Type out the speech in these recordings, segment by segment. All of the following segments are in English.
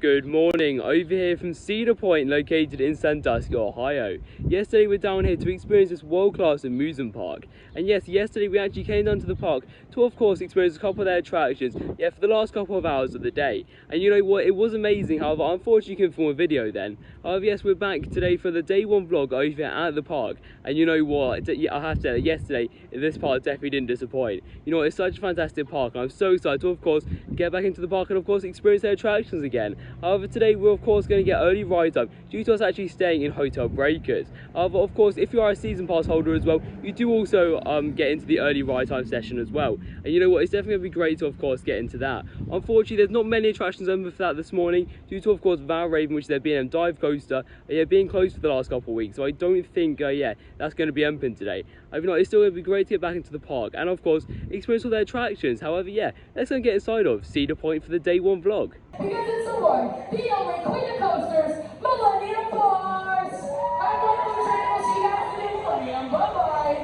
Good morning, over here from Cedar Point, located in Sandusky, Ohio. Yesterday we're down here to experience this world-class amusement park. And yes, yesterday we actually came down to the park to of course experience a couple of their attractions, for the last couple of hours of the day. And you know what, it was amazing, however, unfortunately couldn't film a video then. However, yes, we're back today for the day one vlog over here at the park. And you know what, I have to say, yesterday, this park definitely didn't disappoint. You know, it's such a fantastic park, and I'm so excited to of course get back into the park and of course experience their attractions again. However, today we're of course going to get early ride time due to us actually staying in Hotel Breakers. However, of course, if you are a season pass holder as well, you do also get into the early ride time session as well. And you know what, it's definitely going to be great to of course get into that. Unfortunately, there's not many attractions open for that this morning due to of course Valraven, which is their B&M dive coaster, being closed for the last couple of weeks. So I don't think that's going to be open today. If not, it's still going to be great to get back into the park and of course experience all their attractions. However, let's go and get inside of Cedar Point for the day one vlog. Because it's the one, the only queen of coasters, Millennium Force! I'm one of those trainers, we'll see you guys in Millennium. Bye-bye!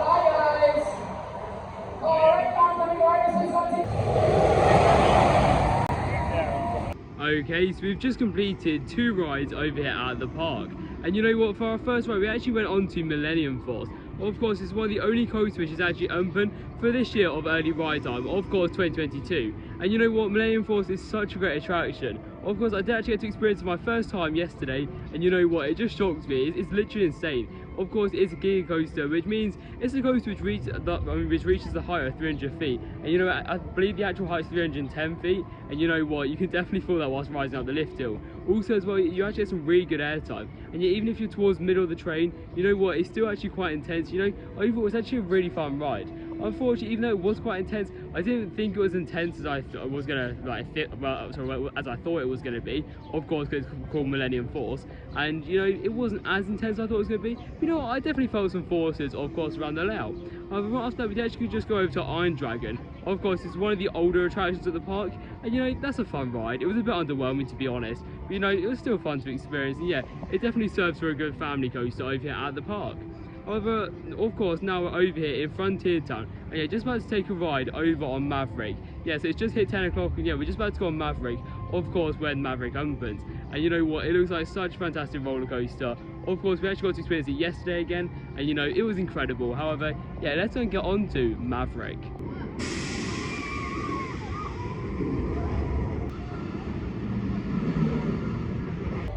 Bye, guys! Alright, now let me Okay, so we've just completed 2 rides over here at the park. And you know what, for our first ride we actually went on to Millennium Force. Of course, it's one of the only coasters which is actually open for this year of early ride time, of course 2022. And you know what, Millennium Force is such a great attraction. Of course, I did actually get to experience it for my first time yesterday, and you know what, it just shocks me. It's literally insane. Of course, it's a giga coaster, which means it's a coaster which reaches the height of 300 feet. And you know, I believe the actual height is 310 feet. And you know what, you can definitely feel that whilst rising up the lift hill. Also as well, you actually get some really good airtime. And yet, even if you're towards the middle of the train, you know what, it's still actually quite intense. You know, overall it's actually a really fun ride. Unfortunately, even though it was quite intense, I didn't think it was intense as I was gonna as I thought it was gonna be. Of course, because it's called Millennium Force, and you know it wasn't as intense as I thought it was gonna be. You know, I definitely felt some forces, of course, around the layout. However, right after that, we actually just go over to Iron Dragon. Of course, it's one of the older attractions at the park, and you know that's a fun ride. It was a bit underwhelming to be honest, but you know it was still fun to experience. And it definitely serves for a good family coaster over here at the park. However, of course, now we're over here in Frontier Town, and just about to take a ride over on Maverick. So it's just hit 10 o'clock, and we're just about to go on Maverick, of course, when Maverick opens. And you know what, it looks like such a fantastic roller coaster. Of course, we actually got to experience it yesterday again, and you know, it was incredible. However, let's go and get on to Maverick.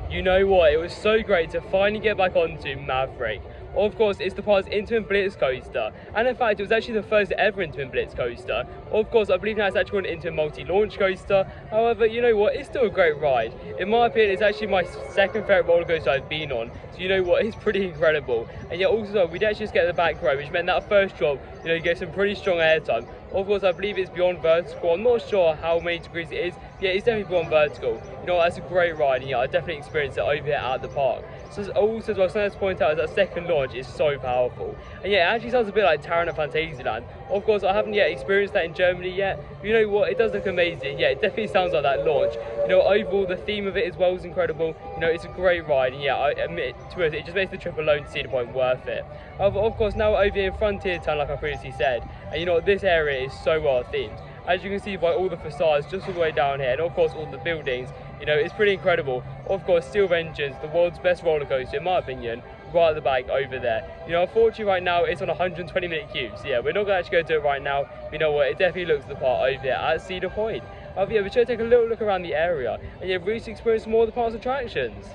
You know what, it was so great to finally get back onto Maverick. Of course, it's the park's Interim Blitz coaster, and in fact it was actually the first ever Interim Blitz coaster. Of course, I believe now it's actually an Interim multi-launch coaster. However, you know what, it's still a great ride. In my opinion, it's actually my second favourite roller coaster I've been on, so you know what, it's pretty incredible. And also, we did actually just get the back row, which meant that first drop, you know, you get some pretty strong airtime. Of course, I believe it's beyond vertical. I'm not sure how many degrees it is. It's definitely beyond vertical. You know, that's a great ride, and I definitely experienced it over here at the park. So also as well, something to point out is that second launch is so powerful. And it actually sounds a bit like Taron at Phantasialand. Of course, I haven't yet experienced that in Germany yet. But you know what, it does look amazing. It definitely sounds like that launch. You know, overall, the theme of it as well is incredible. You know, it's a great ride, and I admit to it, it just makes the trip alone to Cedar Point worth it. However, of course, now we're over here in Frontier Town, like I previously said. And you know, this area is so well themed. As you can see by all the facades just all the way down here, and of course all the buildings, you know, it's pretty incredible. Of course, Steel Engines, the world's best roller coaster in my opinion, right at the back over there. You know, unfortunately right now it's on a 120-minute queue, so we're not going to actually go do it right now. But you know what, it definitely looks the part over there at Cedar Point. However, we're going to take a little look around the area and really experience more of the park's attractions.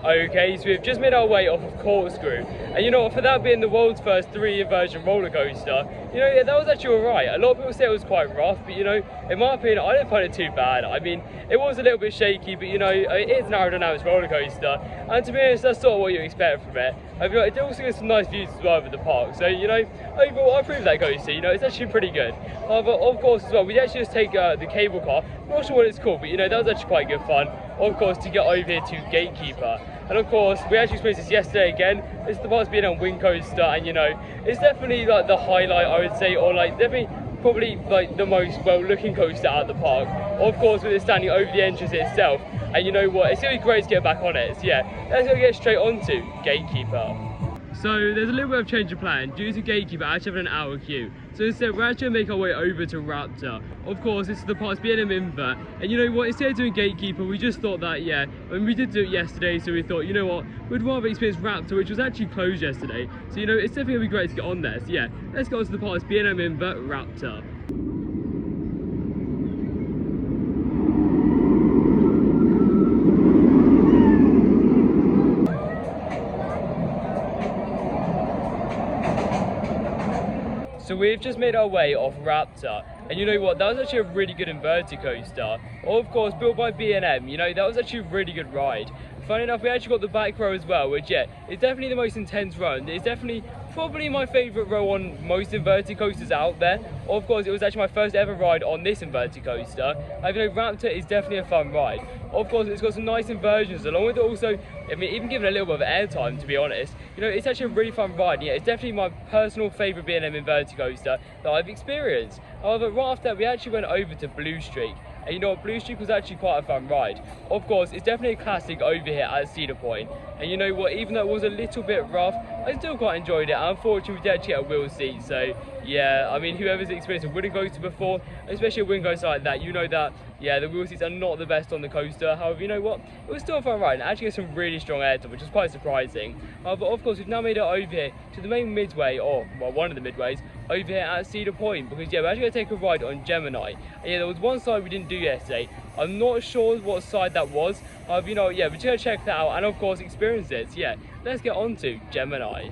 Okay, so we've just made our way off of Corkscrew, and you know what, for that being the world's first 3-inversion roller coaster, you know, that was actually alright. A lot of people say it was quite rough, but you know, in my opinion, I didn't find it too bad. I mean, it was a little bit shaky, but you know, it is an aerodynamics roller coaster, and to be honest, that's sort of what you expect from it. I feel like it also gets some nice views as well with the park, so you know, overall I approve that coaster. You know, it's actually pretty good. However, of course as well, we actually just take the cable car, not sure what it's called, but you know, that was actually quite good fun, of course, to get over here to Gatekeeper. And of course, we actually experienced this yesterday again. It's the park's being on Wind Coaster, and you know, it's definitely like the highlight, I would say, or like definitely probably like the most well-looking coaster at the park. Of course, with it standing over the entrance itself. And you know what, it's gonna be great to get back on it. So yeah, let's go get straight on to Gatekeeper. So there's a little bit of change of plan due to Gatekeeper actually having an hour queue. So instead we're actually going to make our way over to Raptor. Of course, this is the park's B&M invert. And you know what, instead of doing Gatekeeper, we just thought that, yeah, and we did do it yesterday, so we thought, you know what, we'd rather experience Raptor, which was actually closed yesterday. So you know, it's definitely going to be great to get on there. So yeah, let's go on to the park's B&M invert, Raptor. So we've just made our way off Raptor, and you know what, that was actually a really good inverted coaster. Of course, built by B&M, you know, that was actually a really good ride. Funny enough, we actually got the back row as well, which yeah, is definitely the most intense run. It's definitely probably my favourite row on most inverted coasters out there. Of course, it was actually my first ever ride on this inverted coaster. I know Raptor is definitely a fun ride. Of course, it's got some nice inversions, along with it also, I mean, even given a little bit of airtime, to be honest. You know, it's actually a really fun ride. Yeah, it's definitely my personal favourite B&M inverted coaster that I've experienced. However, right after that, we actually went over to Blue Streak. And you know what, Blue Streak was actually quite a fun ride. Of course, it's definitely a classic over here at Cedar Point. And you know what, even though it was a little bit rough, I still quite enjoyed it. Unfortunately, we did actually get a wheel seat, so yeah, I mean, whoever's experienced a wooden coaster before, especially a wooden coaster like that, you know that, yeah, the wheel seats are not the best on the coaster. However, you know what, it was still a fun ride, and actually had some really strong airtime, which was quite surprising. But of course, we've now made it over here to the main midway, or well, one of the midways, over here at Cedar Point, because yeah, we're actually going to take a ride on Gemini. And yeah, there was one side we didn't do yesterday. I'm not sure what side that was. You know, yeah, we're just going to check that out and of course experience it. So yeah, let's get on to Gemini.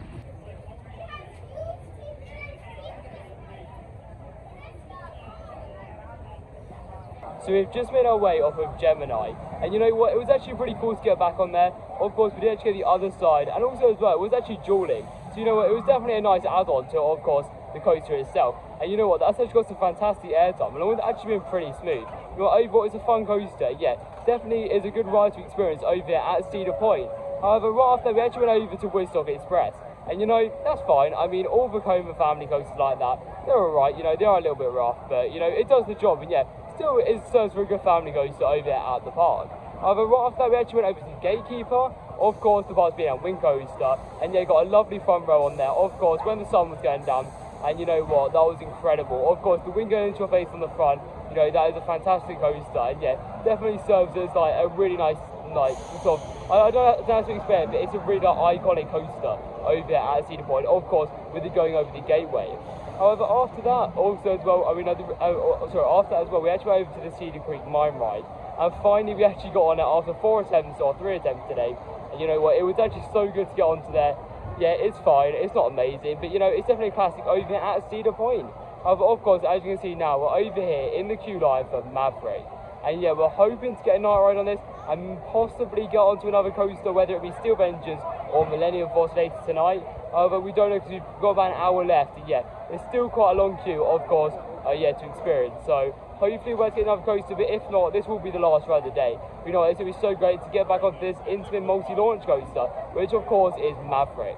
So we've just made our way off of Gemini, and you know what, it was actually pretty cool to get back on there. Of course, we did actually get the other side, and also as well, it was actually dueling. So you know what, it was definitely a nice add-on to, of course, the coaster itself. And you know what, that's actually got some fantastic airtime, and it's actually been pretty smooth. You know, overall, it's a fun coaster, yeah, definitely is a good ride to experience over here at Cedar Point. However, right after we actually went over to Woodstock Express. And you know, that's fine. I mean, all Vekoma family coasters like that, they're alright, you know, they are a little bit rough, but you know, it does the job, and yeah, still it serves for a good family coaster over there at the park. However, right after that, we actually went over to Gatekeeper. Of course, the park's being a wind coaster, and yeah, got a lovely front row on there, of course, when the sun was going down. And you know what, that was incredible. Of course, the wind going into your face on the front, you know, that is a fantastic coaster, and yeah, definitely serves as like a really nice, like, sort of, I don't know how to explain it, but it's a really iconic coaster over there at Cedar Point, of course, with it going over the gateway. However, after that, also as well, I mean, after that as well, we actually went over to the Cedar Creek mine ride, and finally we actually got on it after 4 attempts or 3 attempts today. And you know what, it was actually so good to get onto there. Yeah, it's fine, it's not amazing, but you know, it's definitely a classic over here at Cedar Point. However, of course, as you can see now, we're over here in the queue line for Maverick. And yeah, we're hoping to get a night ride on this and possibly get onto another coaster, whether it be Steel Vengeance or Millennium Force later tonight. However, we don't know because we've got about an hour left, and yeah, there's still quite a long queue, of course, yeah, to experience. So hopefully we'll get another coaster, but if not, this will be the last ride of the day. You know, it's going to be so great to get back onto this intimate multi-launch coaster, which of course is Maverick.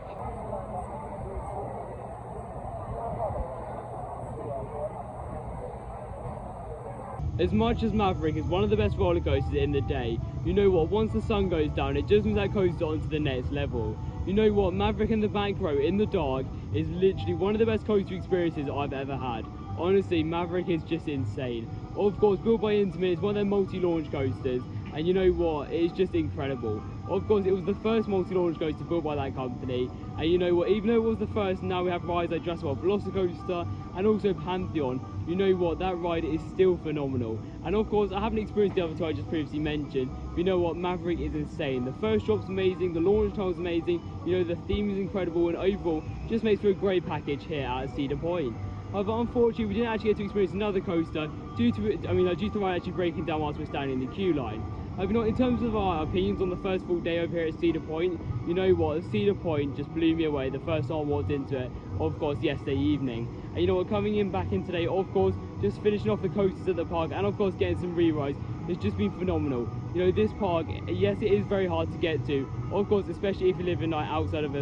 As much as Maverick is one of the best roller coasters in the day, you know what, once the sun goes down, it just moves that coaster onto the next level. You know what, Maverick in the back row in the dark is literally one of the best coaster experiences I've ever had. Honestly, Maverick is just insane. Of course, built by Intamin, it's one of their multi-launch coasters, and you know what, it's just incredible. Of course, it was the first multi-launch coaster built by that company, and you know what, even though it was the first, now we have rides like Jurassic World Velocicoaster and also Pantheon. You know what, that ride is still phenomenal. And of course, I haven't experienced the other two I just previously mentioned, but you know what, Maverick is insane. The first drop's amazing, the launch tile's amazing, you know, the theme is incredible, and overall, just makes for a great package here at Cedar Point. However, unfortunately, we didn't actually get to experience another coaster due to the ride actually breaking down whilst we're standing in the queue line. You know, in terms of our opinions on the first full day over here at Cedar Point, you know what, Cedar Point just blew me away the first time I walked into it, of course, yesterday evening. And you know what, coming in back in today, of course, just finishing off the coasters at the park and of course getting some re-rides, it's just been phenomenal. You know, this park, yes, it is very hard to get to, of course, especially if you live in like outside of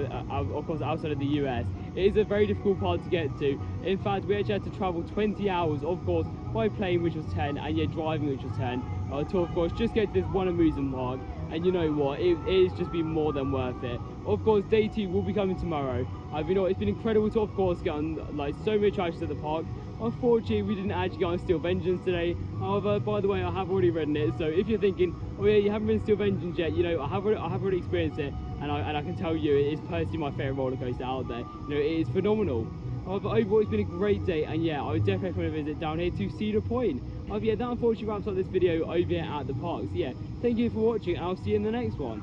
outside of the US. It is a very difficult park to get to. In fact, we actually had to travel 20 hours, of course, by plane, which was 10, and yeah, driving, which was 10, to of course just get to this one amusement park. And you know what, it has just been more than worth it. Of course, day 2 will be coming tomorrow. You know, it's been incredible to, of course, get on like so many attractions at the park. Unfortunately, we didn't actually get on Steel Vengeance today. However, by the way, I have already ridden it. So if you're thinking, oh yeah, you haven't ridden Steel Vengeance yet, you know, I have already experienced it, and I can tell you, it is personally my favourite roller coaster out there. You know, it is phenomenal. But overall, it's been a great day, and yeah, I would definitely recommend a visit down here to Cedar Point. Yeah, that unfortunately wraps up this video over here at the park. So yeah, thank you for watching, and I'll see you in the next one.